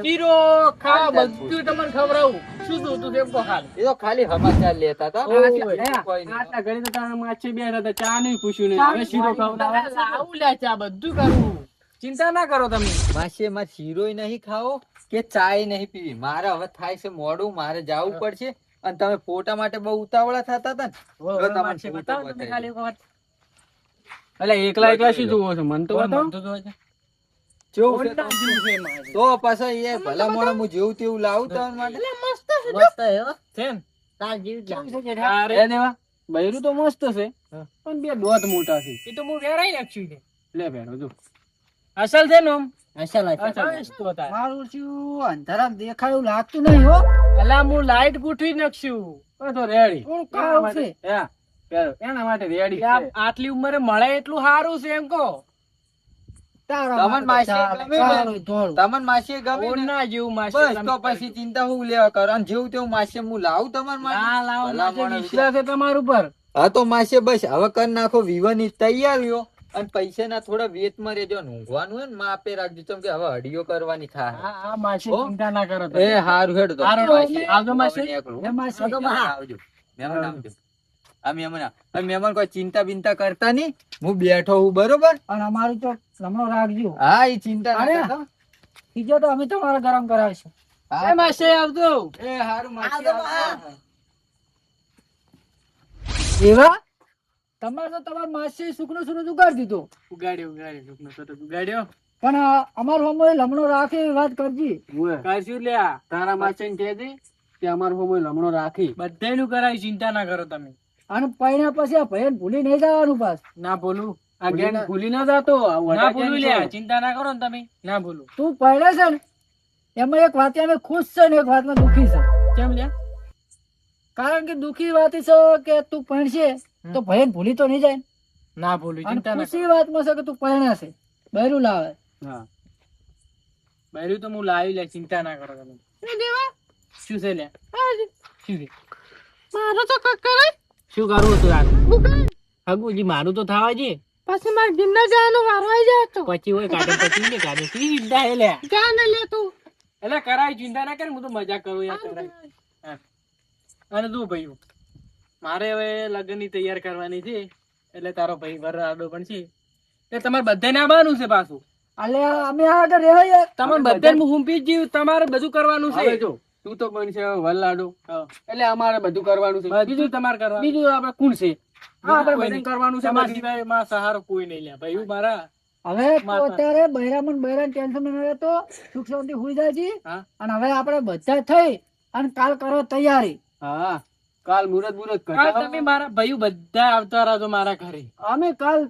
શીરો ખા બધું તમને ખવડાવું. શું જોતું છે એમ કહો ખાલી. એ તો ખાલી સમાચાર લેતા હતા. આટલા ઘડી તો તારા માછી બેઠા હતા, ચા નહીં પૂછ્યું ને હવે શીરો ખવડાવે. લાવું લે ચા, બધું કરવું. ચિંતા ના કરો તમે. માસી માં શીરોય નહીં ખાવો કે ચાય નહીં પીવી. મારે હવે થાય છે મોડું, મારે જવું પડશે. અને તમે ફોટા માટે બહુ ઉતાવળા થતા હતા ને. હવે માછી બતાવો તમે ખાલી એક વખત. અલે એકલા એકલા શું જોવો છો? મન તો બતાવો. જેવું છે તો પાછા એ ભલા મોણા હું જેવું તેવું લાવું તમારા માટે. મસ્ત છે હો. છે ને? અરે દેવા, બૈરું તો મસ્ત છે પણ બે દોત મોટા છે. એ તો હું વેરાઈ નાખ્યું છે. લે બેરો જો અસલ છે ને આમ? અસલ તો તાર. મારું શું અંધારામ દેખાયું લાગતું નહીં હો. અલા હું લાઈટ ગોઠવી નાખશું. તો રેડી. કોણ કાળું છે? હા બેરો એના માટે રેડી છે. આટલી ઉંમરે મળે એટલું સારું છે એમ કહો. તારા તમને માટે માસી ચાલે. ગમે ને? કાળું ધોળું. તમને માસી ગમે ને? ઓના જેવું માસી બસ તમે તો પછી ચિંતા હું લેવા કરો. અને જેવું તેવું માસી હું લાવું તમારા માટે. ના લાવો ભલા માસી, મોણા વિશ્વાસ છે તમારા ઉપર. હા તો માસી બસ હવે કરી નાખો વિવાની તૈયારીઓ. અને પૈસા ના થોડા વેતમાં રહેજો. ઊંઘવાનું હોય ને માપે રાખજો. કેમ કે હવે હડીઓ કરવાની થાય. હા હા માસી, હો? ચિંતા ના કરો એ તમે. હારું હેડ તો. હારું માસી. આવજો માસી. નીકળું. હે માસી? આવજો. મહેમાન આવજો. આ મહેમાન કોઈ ચિંતા બિંતા કરતા નહીં. હું બેઠો હું બરોબર. અને અમારું તો લમણો રાખજો. હા એ ચિંતા ના અરે. કરતા. બીજો તો અમે તમારા ગરમ કરાવીશું. હા, એ માસી આવજો. એ હારું માસી આવજો. એવા તમારે તો તમારા માસી સુખનું સુનું ઉગાડી દીધું. ઉગાડ્યો સુખનો સતત ઉગાડ્યો. પણ અમારો હમો લમણો રાખે એવી વાત કરજી. કરશું લ્યા. તારા માસીને કહે દે કે અમારો હોમો લમણો રાખી. બધાયનું કરાય, ચિંતા ના કરો તમે. અને પૈણા પછી આ ભયન ભૂલી નહીં જવાનું પાસ. ના ભૂલું. આ ગેંગ ભૂલી ના જાતો. ના ભૂલું લ્યા. ચિંતા ના કરો ને તમે. ના ભૂલું. તું પૈણે છે ને એમાં એક વાત અમે ખુશ છે ને એક વાતમાં દુખી છે. કેમ લ્યા? કારણ કે દુખી વાત એ છે કે તું પૈણશે તો ભયન ભૂલી તો નહીં જાય. ના ભૂલું. અને ચિંતા ના કરો. ખુશી વાતમાં છે કે તું પૈણાશે બૈરું લાવે. હા બૈરું તો હું લાવી લે. ચિંતા ના કરો તમે. શું છે લ્યા? શું છે? મારો તો કકરાય શું કરવું હતું તારું? હગુજી મારું તો થવા છે. પછી મારે ગિન્ના જવાનું વારો આવી જાય તો પછી હોય કાઢે પછી ને કાઢે સી ચિંતા હે લે. જા ને લે તું. એટલે કરાય, ચિંતા ના કરે. હું તો મજાક કરું યાર. કરાય. હા. અને તું ભાઈ મારે હવે લગ્ન ની તૈયાર કરવાની છે. એટલે તારો ભાઈ વર આડો પણ છે. એટલે તમારે બધાને આવવાનું છે પાછું. અલે અમે આગળ રહે યાર. તમારે બધાને હું હુંપી જ જીવ. તમારે બધું કરવાનું છે. હવે જો તું તો બન છે વલ્લાડો એટલે અમારે બધું કરવાનું છે. બીજું તમારે કરવાનું. બીજું આપણે કોણ છે? હા, આપણે કોઈ બધું નહીં. કરવાનું છે. તમારા બાકી સિવાય માં સહારો કોઈ નહીં લે ભાઈ મારા. હવે તું અત્યારે બૈરામણ બૈરાન ટેન્શન ન રહેતો સુખ શાંતિ હુઈ જાજી. હા. અને હવે આપણે બધા થઈ અને કાલ કરો તૈયારી. હા કાલ મુરત કાલ તમે મારા ભાઈઓ બધા આવતા રહેજો મારા ઘરે. અમે કાલ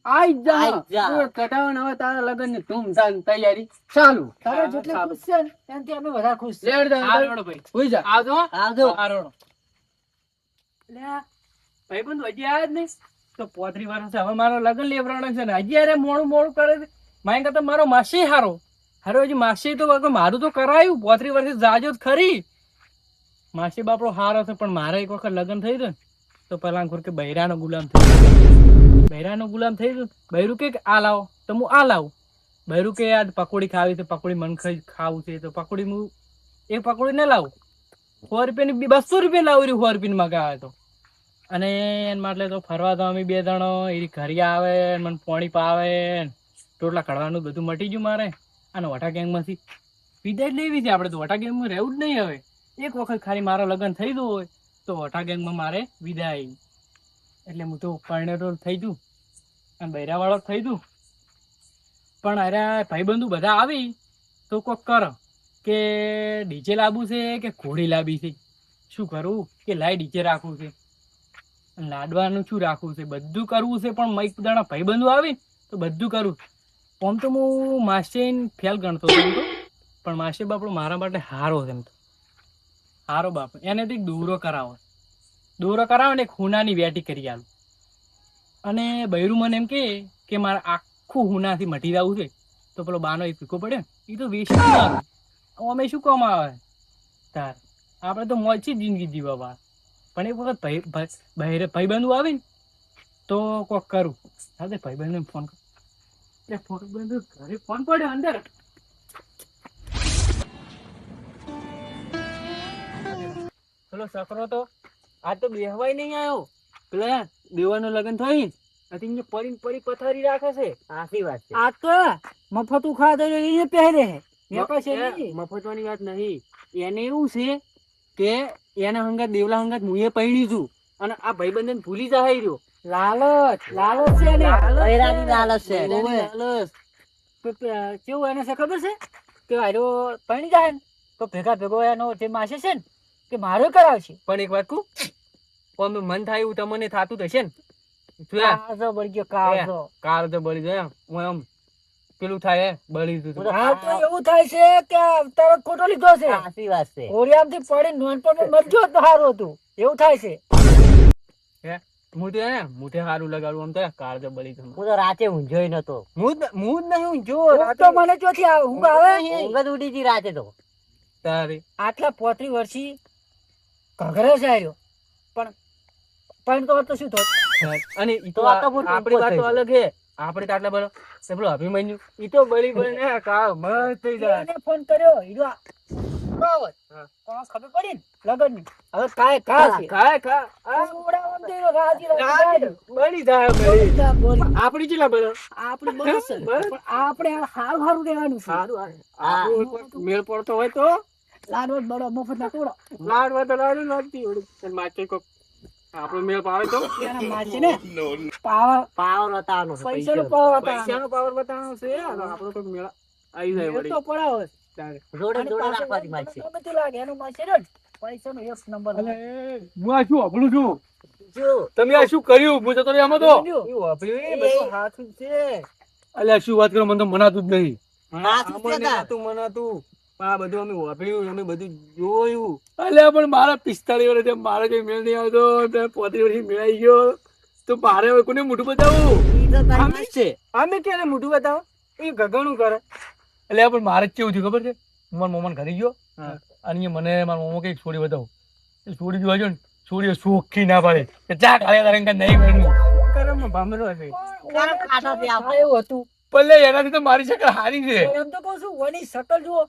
આઈ જ જા. કટાવન હવે તારા લગન ની ધૂમધામ તૈયારી ચાલુ. તારે જેટલી ખુશ છે ને એનાથી અમે વધારે ખુશ છે. લેડ દે આરોડો ભાઈ. હુઈ જા. આવજો હો. આવજો. આરોડો. લે ભાઈ બંધ હજી આવ્યા જ નહીં તો 35 વર્ષ છે. હવે મારો લગ્ન લેવરાણો છે ને હજી અરે મોડું કરે છે. મારી કરતા મારો માસી હારો હજી માસી તો મારું તો કરાયું. 35 વર્ષે જાજો જ ખરી. માસી બાપડો હારો છે પણ મારે એક વખત લગ્ન થઈ ગયું ને તો પેલા કે બૈરાનો ગુલામ થઈ ગયો. બૈરાનો ગુલામ થઈ ગયો. બૈરું કે આ લાવો તો હું આ લાવું. બૈરું કે આ પકોડી ખાવી છે, પકોડી મન ખાવું છે તો પકોડી હું એક પકોડી ન લાવું. 100 રૂપિયાની 200 રૂપિયા લાવું. 100 રૂપિયાની મગાવે તો. અને એના માટે તો ફરવા તો અમે 2 જણો એ ઘરે આવે મને પાણી પાવે ટોટલા કઢવાનું બધું મટી ગયું મારે. અને વટા ગેંગમાંથી વિદાય જ લેવી છે. આપણે તો વટા ગેંગમાં રહેવું જ નહીં. હવે એક વખત ખાલી મારો લગ્ન થઈ ગયું હોય તો વટા ગેંગમાં મારે વિદાય. એટલે હું તો પરણેલો થઈ ગયું અને બૈરાવાળો થઈ ગયું. પણ અરે ભાઈબંધુ બધા આવી તો કોક કરો કે ડીજે લાવવું છે કે ઘોડી લાવી છે. શું કરવું કે લાઈ ડીજે રાખવું છે, લાડવાનું શું રાખવું છે, બધું કરવું છે. પણ એક દાડા ભાઈબંધુ આવી તો બધું કરવું. આમ તો હું માસી ફેલ ગણતો હતો એમ તો. પણ માસી બાપડો મારા માટે હારો છે. એમ તો હારો બાપ. એને તો એક દોરો કરાવો. દોરો કરાવો ને એક હુનાની વેટી કરી આલું. અને બૈરું મને એમ કે મારે આખું હુનાથી મટી જવું છે તો પેલો બાનો એ પીકો પડે એ તો વેસ્ટ ના અમે શું કામ આવે તાર. આપણે તો મોચી જિંદગી જીવવા વાર. પણ એક વખત ભાઈબંધુ આવે ને તો કોક કરું. હા ભાઈબંધુ ફોન કર. ભાઈબંધુ ઘરે ફોન પડ્યો અંદર. પેલો છોકરો તો આ તો બેહવાય નહીં આવ્યો. પેલા દેવાનું લગ્ન થઈ ને પડી પથારી રાખે છે. સાચી વાત છે. આ તો મફતું ખાધે એને પહેરે વેપાર છે નહીં. મફતવાની વાત નહીં. એને એવું છે કે એના હંગાત દેવલા હંગાત હું એ પૈણી છું અને આ ભાઈબંધને ભૂલી જાય રહ્યો. લાલચ છે ને. બૈરાની લાલચ છે. ઓવે. લાલચ. કેવું એને છે ખબર છે કે આરો પૈણી જાય ને તો ભેગો એનો જે માસે છે ને કે મારો કરાવશે. પણ એક વાત કહું, પણ મન થાય એવું તમને થાતું તો હશે ને. જોયા? કાળજો બળી ગયો, કાળજો. કાર તો બળી જાય હું આમ પેલું થાય બળી ગયું. હા તો એવું થાય છે કે તારો ખોટો લીધો છે. સાચી વાત છે. ઓરિયામથી પડી નોનપણમાં મરજો તો સારું હતું. એવું થાય છે. હું તો મોઢે સારું લગાડું આમ તો કાર તો બળી ગયું. હું તો રાતે ઊંઝોય નતો. હું જ નહીં જો ઊંઘ તો મને ચોથી આવે. ઊંઘ આવે ઊંઘ જ ઉડી ગઈ રાતે તો. તારે આટલા 35 વર્ષી ઘઘરે જ આવ્યો પણ તો શું થયું? અને ઈ તો તો આ તો બહુ આપણી વાત તો ટૂંકો અલગ છે. આપણે તો આટલા બધો પેલો અભિમન્યુ ઈ તો બળી ને કા મસ્ત થઈ જાય. એને ફોન કર્યો હીરો બરાબર. હા. તો ખબર પડી ને લગનની. હવે કાય કા છે. ખા આ ઉડાવવાનું તો એનો રાજી બળી જાય બળી. બોલી. આપણી કેટલા બધો આપણે બસ છે. બસ. પણ આપણે હારું રહેવાનું છે. આપણું એક વાર મેળ પડતો હોય તો લાડવો જ બડો મફત ના તોડો. લાડવા તો લાડુ લાગતી હોય માચે કોક આપણો મેળ પાડે તો એના માથે ને પાવર પાવર બતાવવાનો છે, પૈસાનો પૈસાનો. પાવર હતા. પૈસાનો પાવર બતાવવાનો છે અને આપણો કોક મેળ આવી જાય એ વળી. તો પડાવે. તારે. જોડે અને જોડે પાછો રાખવાની માગશે. ગમે તે લાગે એનો માથે ને પૈસાનો એક નંબર. હું આ શું અભળું છું? જો તમે આ શું કર્યું? હું જતો રહ્યો આમાં તો. સમજ્યો? એવું અભળ્યું એ બધું હાચું જ છે. અલ્યા શું વાત કરો, મને તો મનાતું જ નહીં. હાચું જ છે તાર. મનાતું આ બધું અમે વાપર્યું, અમે બધું જોયું. અલ્યા પણ મારા 45 વર્ષે મારે કઈ મેળ નહીં આવતો, 35 વર્ષે મેળાઈ ગયો તો મારે હવે કોને મોઢું બતાવું? ઈ તો તારી વાત છે. અમે ક્યારે મોઢું બતાવો? એ ગગણું કરે. એટલે પણ મારે જ કેવું થયું ખબર છે? હું મારા મોમાને ઘરે ગયો અને અહીંયા મને મારા મોમો કઈક છોડી બતાવો. એ છોડી જોવા જો ને, છોડીએ શોખી ના પાડે કે ચા કાળે તારે નહીં બન્યું. કરમ ભામરો હશે. તારા ખાટાથી આ આપણે એવું હતું. ભલે એનાથી તો મારી શકલ હારી છે. એમ તો કહું છું ઓની શકલ જુઓ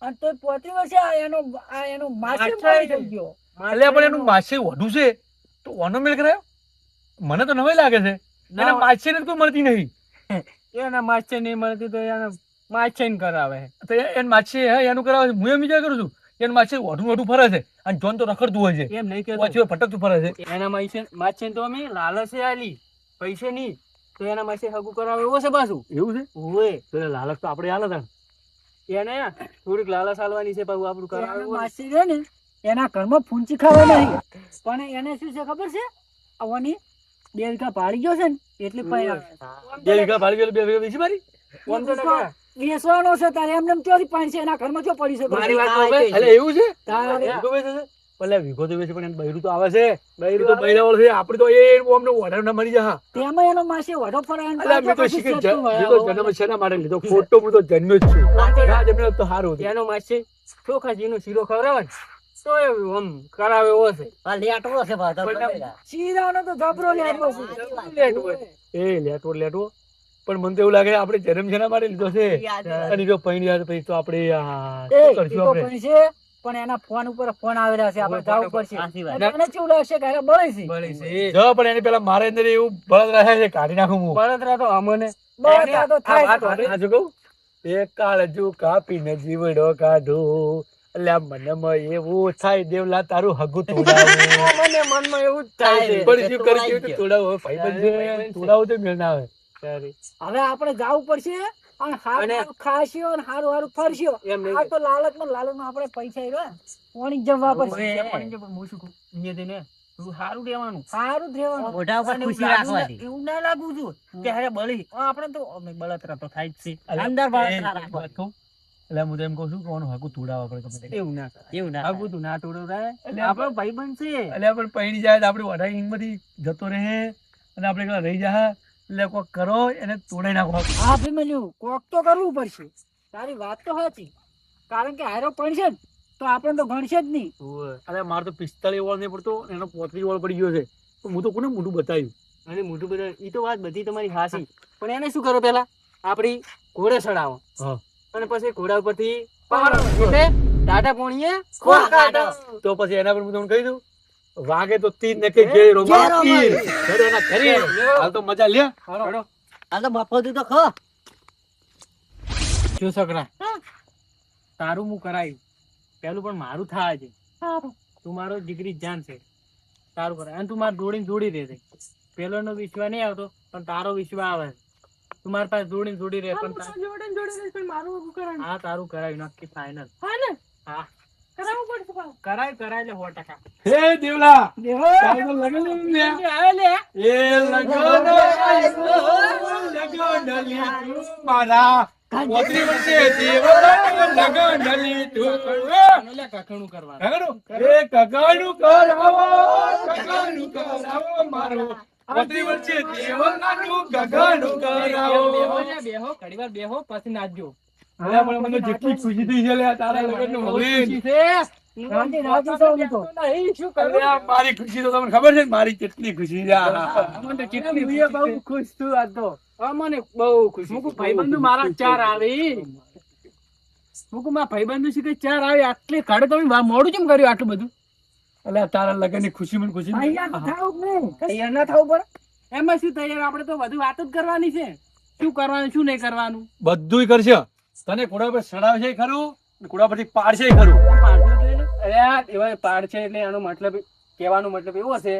અને તોય 35 વર્ષે આ એનો માસે માથે મોડો થઈ ગયો. એટલે પણ એનું માછે વધુ છે તો ઓનો મેળ કરાયો? મને તો નવાઈ લાગે છે. એના માછે ને કોઈ મળતી નહીં. એના માછે નહીં મળતી તો એના માછે ને કરાવે તો એન માછે એનું કરાવે છે. હું એમ વિચાર કરું છું એનું માછે વધુ ફરે છે અને જોન તો રખડતું હોય છે. એમ નહીં કે ભટકતું ફરે છે. એના માછે તો અમે લાલચે આલી પૈસે નહીં તો એના માછે હગું કરાવે એવો છે પાછું. એવું છે? ઓય તો લાલચ તો આપણે હાલ હતા. એને થોડીક લાલચ હાલવાની છે પાછું આપણું એના કરાવે. માસે છે ને એના ઘરમાં ફૂંચી ખાવા નહીં પણ એને શું છે ખબર છે આવવાની 2 વીઘા પાડી ગયો છે ને એટલે પૈ વેચવાનો છે તારે એમને એમ ચોરી પાણી છે એના ઘરમાં જો પડી છે મારી વાત હા, તો એ એટલે એવું છે? તારે વિગો વેચે છે? ભલે વિગો તો વેચે પણ એને બૈરું તો આવે છે. બૈરું તો બૈરાવાળું છે. આપણે તો એ અમને ઓર્ડર ના મળી જાય. તેમાં એનો માસે વઢો ફરાય અલ્યા મેં તો શીખે જન્મ શેના માટે લીધો? ખોટો હું તો જન્મ્યો જ છું. ના જન્મ્યો તો સારું હતું. એનો માસે ચોખાજીનો શીરો ખવડાવે ને તો એ આમ કરાવે એવો છે. આ લેટવો છે પાછો. શીરાનો તો જબરો લેતો છે. એ લેટવો પણ મને તો એવું લાગે આપણે જન્મ શેના માટે લીધો છે? અને જો પૈણી આવે પછી તો આપણે શું કરશું તો આપણે? પણ છે પણ એના ફોન ઉપર ફોન આવી રહ્યા છે આપણે જવું પડશે. સાચી વાત. મને કેવું લાગશે કે બળી છે જો પણ એને પેલા મારે અંદર એવું બળતરા થાય છે, કાઢી નાખું હું. બળતરા તો અમને બળતરા તો થાય છે. આ જો કહું, એક કાળજુ કાપીને જીવડો કાઢું. અલ્યા મનમાં એવું થાય દેવલા તારું હગું તોડાવું. મને મનમાં એવું જ થાય છે. પણ શું કરી કેવું તો તોડાવું? ભાઈબંધ છે, તોડાવું તો મેળ ના આવે. હવે આપણે જવું પડશે અને હારું ખાશો અને હારું હારું ફરશો. આ તો લાલચમાં આપણે પૈસા રહ્યો પાણી જવા પડશે. હું શું કહું, અહીંયા જઈને થોડું સારું રહેવાનું. સારું જ રહેવાનું. મોઢા ઉપર ખુશી રાખવાની. એવું ના લાગવું છું કે હારે બળી. આપણે તો બળતરા તો થાય જ છે. અંદર બળતરા રાખવાની. એટલે હું તો એમ કહું છું કે ઓનું હગું તોડાવવા પડે ગમે તે. એવું ના કરે. એવું ના હગું તું ના તોડાવરાય. એટલે આપણો ભાઈબંધ છે. એટલે આપણે પૈણી જાય તો આપણે વધારે હિંમતથી જતો રહે અને આપણે એકલા રહી જાય. એટલે કોક કરો એને તોડાઈ નાખો. હા ભીમન્યુ કોક તો કરવું પડશે. તારી વાત તો સાચી કારણ કે હારો પણ છે ને તો આપણે તો ગણશે જ નહીં. અરે મારે તો 45 વાળ નહીં પડતો એનો 35 વાળ પડી ગયો છે. હું તો કોને મોઢું બતાવ્યું? અને મોઢું બતાવ્યું એ તો વાત બધી તમારી હાસી. પણ એને શું કરો પેલા આપણી ઘોડે ચડાવો અને પછી ઘોડા ઉપરથી પાડો એટલે ટાટા પોણીએ તો પછી એના પર હું તમને કહી દઉં વાગે તો તીર ને કે ઘેરો તીર ઘરે એના ઘરે હાલ તો મજા લે આ તો બફોથી તો ખા જો છોકરા તારું હું કરાયું પેલું પણ મારું થાય છે તું મારો દીકરી જાન છે તારું કરાય અને તું મારે જોડીને જોડી દે છે પેલો નો વિશ્વાસ નહીં આવતો પણ તારો વિશ્વાસ આવે છે તું મારી પાસે જોડીને જોડી રહે પણ હા તારું કરાયું નક્કી ફાઈનલ હા કરાય એટલે 100%. હે દેવલા દેવો તારું લગન ને આવે લે એ લગન મારા પોતરી વચ્ચે દેવલા લગન લીધું લે કખણું કરવાનું કગાનું એ કગાનું કરાવો મારો પોતરી વચ્ચે દેવલાનું કગાનું કરાવો બેહો ઘડીવાર બેહો પછી નાચજો અરે પણ મને જેટલી ખુશી થઈ છે લે તારા લગનનું ખુશી હવે છે રાજી રાજી છો ને તો નહીં શું અરે કરું આ મારી ખુશી તો તમને ખબર છે ને મારી કેટલી ખુશી છે મને કેટલી ખુશી બહુ ખુશ છું આજ તો મને બહુ ખુશ મુકુ ભાઈબંધુ મારા 4 આવી મુકુ માં ભાઈબંધુ છે કે 4 આવી આટલી કાઢે તમે મોડું કેમ કર્યું આટલું બધું અલ્યા તારા લગનની ખુશી મને ખુશી અહીંયા થાવ ને તૈયાર ના થાવ પડે એમાં શું તૈયાર આપણે તો બધું વાત જ કરવાની છે શું કરવાનું શું નહીં કરવાનું બધુંય કરશે તને ઘોડા પર ચડાવશે ખરું ઘોડા પરથી પાડશે ખરું અરે એવા પાડ છે એટલે આનો મતલબ કહેવાનો મતલબ એવો છે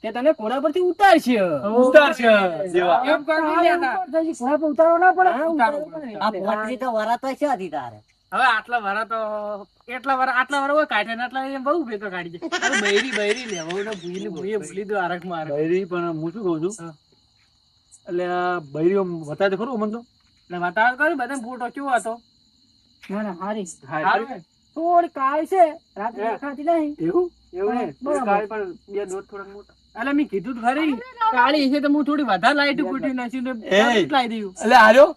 કે તને ઘોડા પરથી ઉતારશે ઉતારશે દેવા એમ કરી લેતા ઘોડા પર ઉતારવો ના પડે ઉતારવું પડે. આ પોટલી તો વરાતો છે હતી તારે હવે આટલા વરા તો આટલા વરા હોય કાઢે ને આટલા એમ બહુ ભેગો કાઢી દે અરે બૈરી લે હવે ભૂલી દો આરખ મારે બૈરી પણ હું શું કહું છું એટલે આ બૈરીઓ બતાવે ખરું અમને તો એટલે વાતાવરણ કર્યું બધા ફોટો કેવો હતો ના ના હારી સારું ને? થોડી કાળી છે રાત્રે દેખાતી નહીં એવું એવું ને બરાબર. કાળી પણ બે દોત થોડાક મોટા એટલે મેં કીધું તો ખરી કાળી છે તો હું થોડી વધારે લાઈટ ફૂટી નાખી ને લાવી દઉં એટલે આર્યો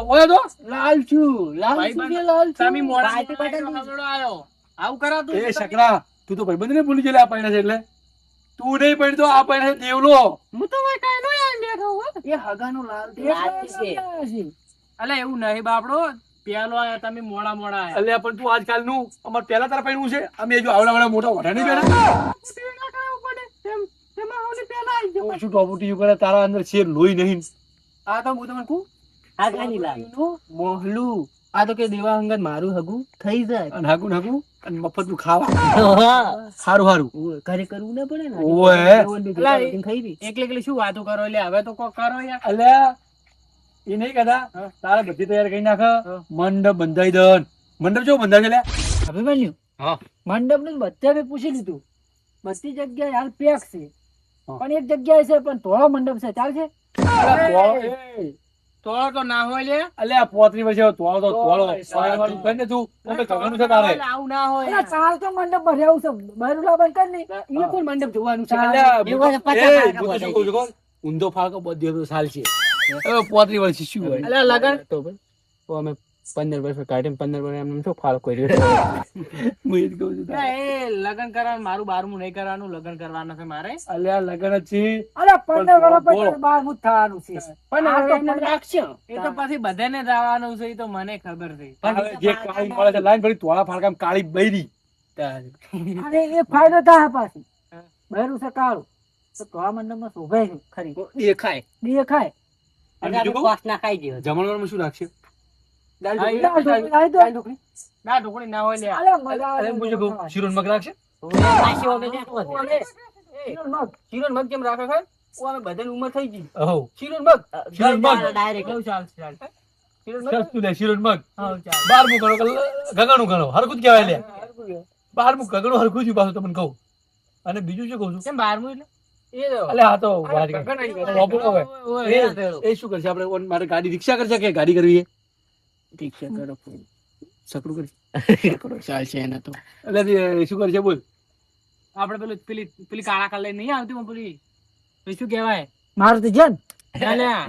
ઓયો તો લાલ છું ભાઈબંધ, તમે મોડા આવ્યો આવું કરાતું એ શકરા તું તો ભાઈબંધ ને ભૂલી ગયેલા આ પૈણા છે એટલે તું નહીં પૈણ તો આ પૈણા છે દેવલો હું તો ભાઈ કાંઈ નહીં આવીને બેઠો હો. એ હગાનો લાલ છે અલે એવું નહીં બાપડો પેલો આયા તમે મોડા આયા એટલે પણ તું આજકાલ નું અમાર પેલા તારા પૈણું છે અમે જો આવડા મોટા વઢા નહીં બેઠા શું ટોપુટી કરે તારા અંદર શેર લોહી નહીં આ તો હું તમને કહું હગાની લાલ મોહલું આ તો કે દેવા અંગત મારું હગું થઈ જાય અને હાકું અને મફત નું ખાવા સારું ઘરે કરવું ના પડે ને ઓએ એકલી શું વાતો કરો એટલે હવે તો કોક કરો યાર અલ્યા એ નહીં કહેતા તારે બધી તૈયાર કરી નાખ મંડપ બંધાઈ દન મંડપ જો બંધાય છે લ્યા અભિમન્યુ હા મંડપ નું બધા મેં પૂછી લીધું બધી જગ્યાએ હાલ પેક છે હા. પણ એક જગ્યાએ છે પણ ધોળો મંડપ છે ચાલશે તોડો તો ના હોય લે અલ્યા 35 વર્ષે તોળો સવારવાળું કર ને તું અમે કગનું છે તારે આવું ના હોય અલા, કાલ તો મંડપ ભર્યા છે બહેરુલા બંધ કર ને એ કોણ મંડપ જોવાનું છે અલ્યા, એવું હોય તો એ, 50 હું તો શું કહું છું ખબર? ઊંધો ફાળકો બધો તો સાલ છે હવે 35 વર્ષ શું હોય અલ્યા લગન તો ભાઈ તો અમે 15 વર્ષ કાઢીને 15 વર્ષ એમને શું ફાળકો કર્યો હું એ જ કહું છું તારે. એ લગન કરવાનું મારું 12મું નહીં કરવાનું લગન કરવાનું છે મારે અલ્યા લગન જ છે અરે 15 વર્ષ બોલો. પછી 12 થવાનું છે પણ આ તો એમને પણ રાખશે એ તો પછી બધાને જવાનું છે એ તો મને ખબર છે હવે જે કાળી મળે છે લાઈન ભરી તોળા ફાળકામાં કાળી બૈરી અને એ ફાયદો થાય પાછી બહેરું છે કાળું તો ધોળા મંડપમાં શોભાય છે ખરી દેખાય દેખાય અને બીજું કહું? જમણવારમાં શું રાખશે દાળ દાળ ઢોકળી ઢોકળી લાવી દો. દાળ ઢોકળી ના ઢોકળી ના હોય લે અરે મજા આવે અરે હું શું કહું? શીરો ને મગ રાખશે શીરો ને મગ કેમ રાખે ખબર? ઓ અમે બધાની ઉંમર થઈ ગઈ હો શીરો ને મગ શીરો ને મગ ચાલશે શીરો ને મગ સસ્તું લે શીરો ને મગ હા ચાલ 12મું ગણો ગગણું ગણો હરખું જ કહેવાય લે 12મું ગગણું હરખું જ પાછું તમને કહું અને બીજું શું કહું છું કેમ 12મું એટલે એ જો અલે આ તો વાત કરી. ગગન આવી ગયો. વાપરો હવે. ઓય, એ- ઓય, એ શું કરશે આપણે મારે ગાડી રિક્ષા કરશે કે ગાડી કરવી છે રિક્ષા કરો સકડું કરશે ચાલશે એને તો એટલે એ શું કરશે બોલ આપણે પેલું પેલી કાળા કલર નહીં આવતી પણ પેલી પેલી શું કહેવાય મારુતિ જન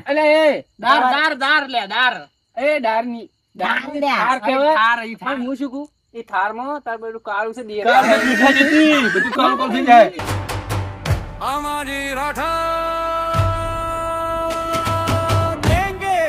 અલે એ દાર લે દાર એ દારની થાર કહેવાય થાર ઈ થાર હું શું કહું એ થારમાં તાર બધું કાળું છે કાળું દેખાય જતી, બધું કાળું કાળું થઈ જાય हमारी राठा देंगे